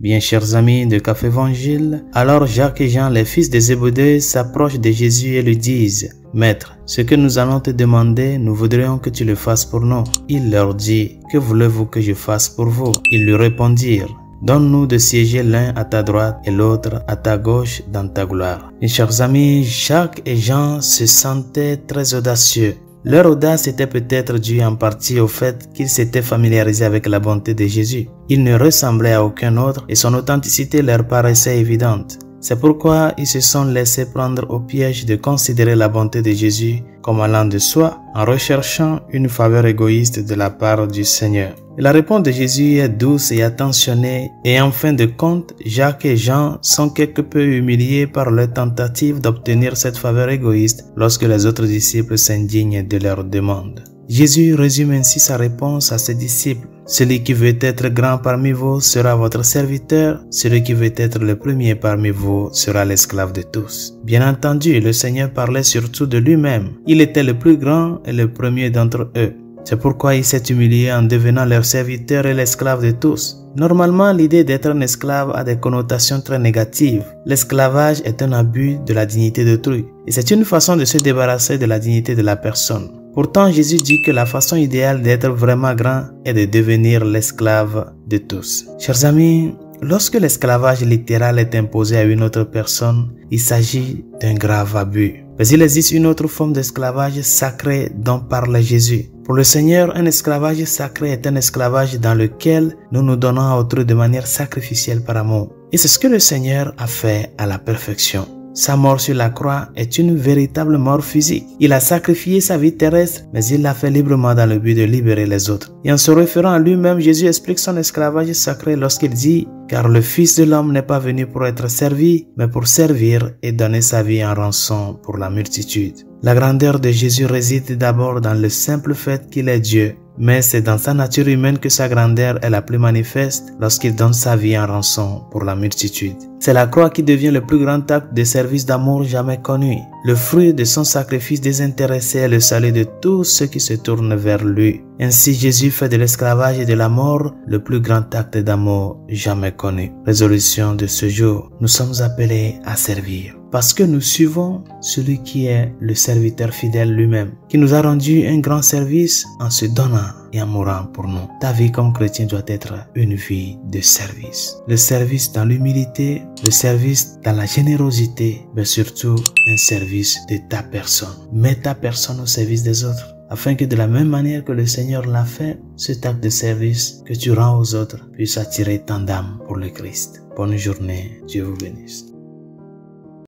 Bien, chers amis de Café Évangile, alors Jacques et Jean, les fils de Zébédée, s'approchent de Jésus et lui disent: « Maître, ce que nous allons te demander, nous voudrions que tu le fasses pour nous. » Il leur dit: « Que voulez-vous que je fasse pour vous ?» Ils lui répondirent: « Donne-nous de siéger l'un à ta droite et l'autre à ta gauche dans ta gloire. » Mes chers amis, Jacques et Jean se sentaient très audacieux. Leur audace était peut-être due en partie au fait qu'ils s'étaient familiarisés avec la bonté de Jésus. Il ne ressemblait à aucun autre et son authenticité leur paraissait évidente. C'est pourquoi ils se sont laissés prendre au piège de considérer la bonté de Jésus comme allant de soi en recherchant une faveur égoïste de la part du Seigneur. Et la réponse de Jésus est douce et attentionnée et en fin de compte, Jacques et Jean sont quelque peu humiliés par leur tentative d'obtenir cette faveur égoïste lorsque les autres disciples s'indignent de leur demande. Jésus résume ainsi sa réponse à ses disciples: « Celui qui veut être grand parmi vous sera votre serviteur, celui qui veut être le premier parmi vous sera l'esclave de tous. » Bien entendu, le Seigneur parlait surtout de lui-même. Il était le plus grand et le premier d'entre eux. C'est pourquoi il s'est humilié en devenant leur serviteur et l'esclave de tous. Normalement, l'idée d'être un esclave a des connotations très négatives. L'esclavage est un abus de la dignité d'autrui et c'est une façon de se débarrasser de la dignité de la personne. Pourtant, Jésus dit que la façon idéale d'être vraiment grand est de devenir l'esclave de tous. Chers amis, lorsque l'esclavage littéral est imposé à une autre personne, il s'agit d'un grave abus. Mais il existe une autre forme d'esclavage sacré dont parle Jésus. Pour le Seigneur, un esclavage sacré est un esclavage dans lequel nous nous donnons à autrui de manière sacrificielle par amour. Et c'est ce que le Seigneur a fait à la perfection. Sa mort sur la croix est une véritable mort physique. Il a sacrifié sa vie terrestre, mais il l'a fait librement dans le but de libérer les autres. Et en se référant à lui-même, Jésus explique son esclavage sacré lorsqu'il dit: « Car le Fils de l'homme n'est pas venu pour être servi, mais pour servir et donner sa vie en rançon pour la multitude. » La grandeur de Jésus réside d'abord dans le simple fait qu'il est Dieu. Mais c'est dans sa nature humaine que sa grandeur est la plus manifeste lorsqu'il donne sa vie en rançon pour la multitude. C'est la croix qui devient le plus grand acte de service d'amour jamais connu. Le fruit de son sacrifice désintéressé est le salut de tous ceux qui se tournent vers lui. Ainsi, Jésus fait de l'esclavage et de la mort le plus grand acte d'amour jamais connu. Résolution de ce jour: nous sommes appelés à servir, parce que nous suivons celui qui est le serviteur fidèle lui-même, qui nous a rendu un grand service en se donnant et en mourant pour nous. Ta vie comme chrétien doit être une vie de service. Le service dans l'humilité, le service dans la générosité, mais surtout un service de ta personne. Mets ta personne au service des autres, afin que de la même manière que le Seigneur l'a fait, cet acte de service que tu rends aux autres puisse attirer tant d'âmes pour le Christ. Bonne journée, Dieu vous bénisse.